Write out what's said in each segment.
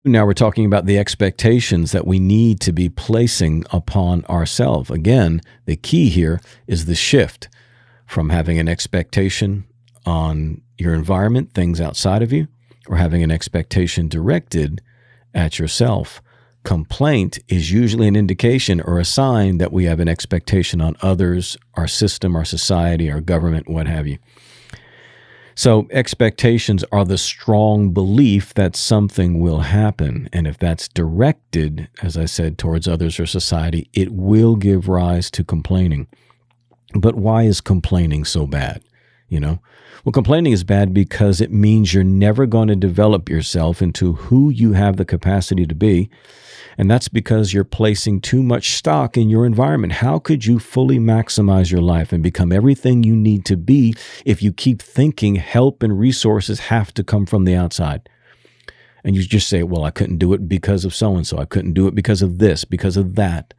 Now we're talking about the expectations that we need to be placing upon ourselves. Again, the key here is the shift from having an expectation on your environment, things outside of you, or having an expectation directed at yourself. Complaint is usually an indication or a sign that we have an expectation on others, our system, our society, our government, what have you. So expectations are the strong belief that something will happen. And if that's directed, as I said, towards others or society, it will give rise to complaining. But why is complaining so bad? Well, complaining is bad because it means you're never going to develop yourself into who you have the capacity to be. And that's because you're placing too much stock in your environment. How could you fully maximize your life and become everything you need to be if you keep thinking help and resources have to come from the outside? And you just say, well, I couldn't do it because of so-and-so. I couldn't do it because of this, because of that.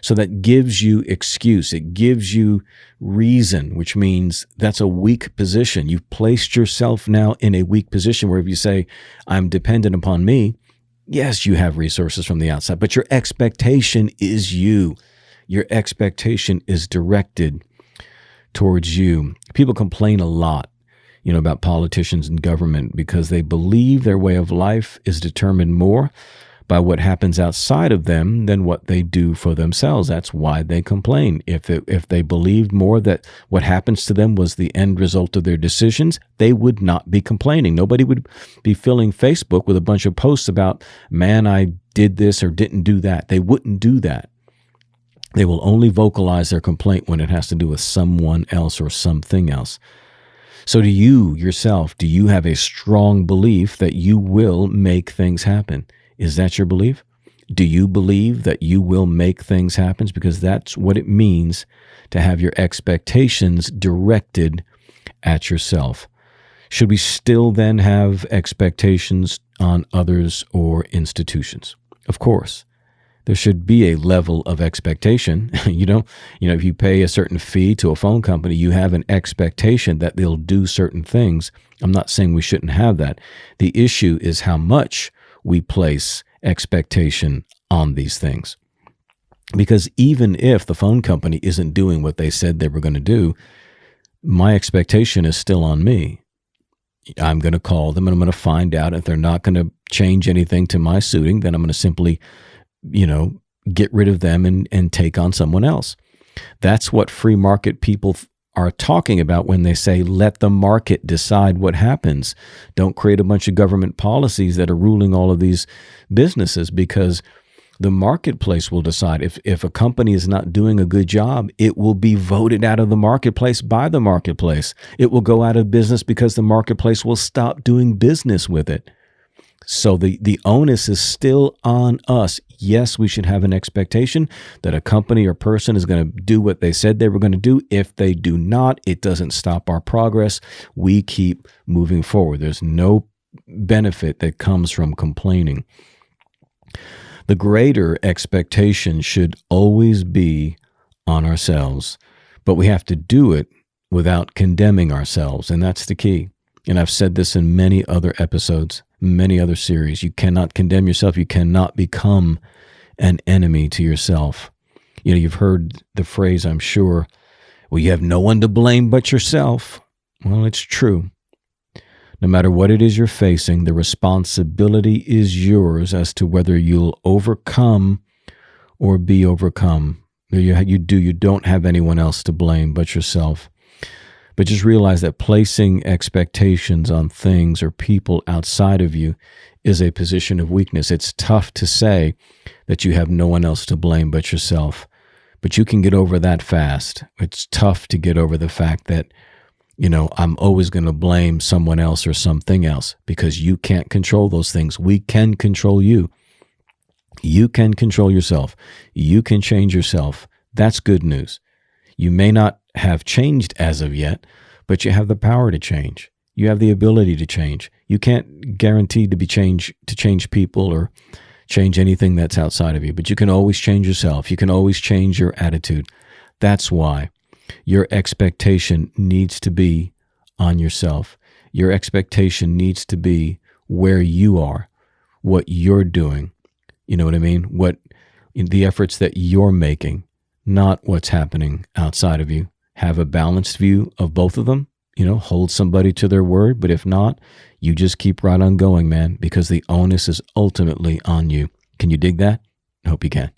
So that gives you excuse. It gives you reason, which means that's a weak position. You've placed yourself now in a weak position where if you say, I'm dependent upon me, yes, you have resources from the outside, but your expectation is you. Your expectation is directed towards you. People complain a lot, about politicians and government because they believe their way of life is determined more by what happens outside of them than what they do for themselves. That's why they complain. If they believed more that what happens to them was the end result of their decisions, they would not be complaining. Nobody would be filling Facebook with a bunch of posts about, man, I did this or didn't do that. They wouldn't do that. They will only vocalize their complaint when it has to do with someone else or something else. So do you yourself, do you have a strong belief that you will make things happen? Is that your belief? Do you believe that you will make things happen? Because that's what it means to have your expectations directed at yourself. Should we still then have expectations on others or institutions? Of course. There should be a level of expectation. If you pay a certain fee to a phone company, you have an expectation that they'll do certain things. I'm not saying we shouldn't have that. The issue is how much we place expectation on these things. Because even if the phone company isn't doing what they said they were going to do, my expectation is still on me. I'm going to call them and I'm going to find out if they're not going to change anything to my suiting, then I'm going to simply, get rid of them and take on someone else. That's what free market people are talking about when they say, let the market decide what happens. Don't create a bunch of government policies that are ruling all of these businesses, because the marketplace will decide. If a company is not doing a good job, it will be voted out of the marketplace by the marketplace. It will go out of business because the marketplace will stop doing business with it. So the onus is still on us. Yes, we should have an expectation that a company or person is going to do what they said they were going to do. If they do not, it doesn't stop our progress. We keep moving forward. There's no benefit that comes from complaining. The greater expectation should always be on ourselves, but we have to do it without condemning ourselves, and that's the key. And I've said this in many other episodes, many other series. You cannot condemn yourself. You cannot become an enemy to yourself. You've heard the phrase, I'm sure, well, you have no one to blame but yourself. Well, it's true. No matter what it is you're facing, the responsibility is yours as to whether you'll overcome or be overcome. You don't have anyone else to blame but yourself. But just realize that placing expectations on things or people outside of you is a position of weakness. It's tough to say that you have no one else to blame but yourself, but you can get over that fast. It's tough to get over the fact that, I'm always going to blame someone else or something else, because you can't control those things. We can control you. You can control yourself. You can change yourself. That's good news. You may not have changed as of yet, but you have the power to change. You have the ability to change. You can't guarantee to change people or change anything that's outside of you, but you can always change yourself. You can always change your attitude. That's why your expectation needs to be on yourself. Your expectation needs to be where you are. what you're doing. You know what I mean? What the efforts that you're making, not what's happening outside of you. Have a balanced view of both of them. Hold somebody to their word, but if not, you just keep right on going, man, because the onus is ultimately on you. Can you dig that? I hope you can.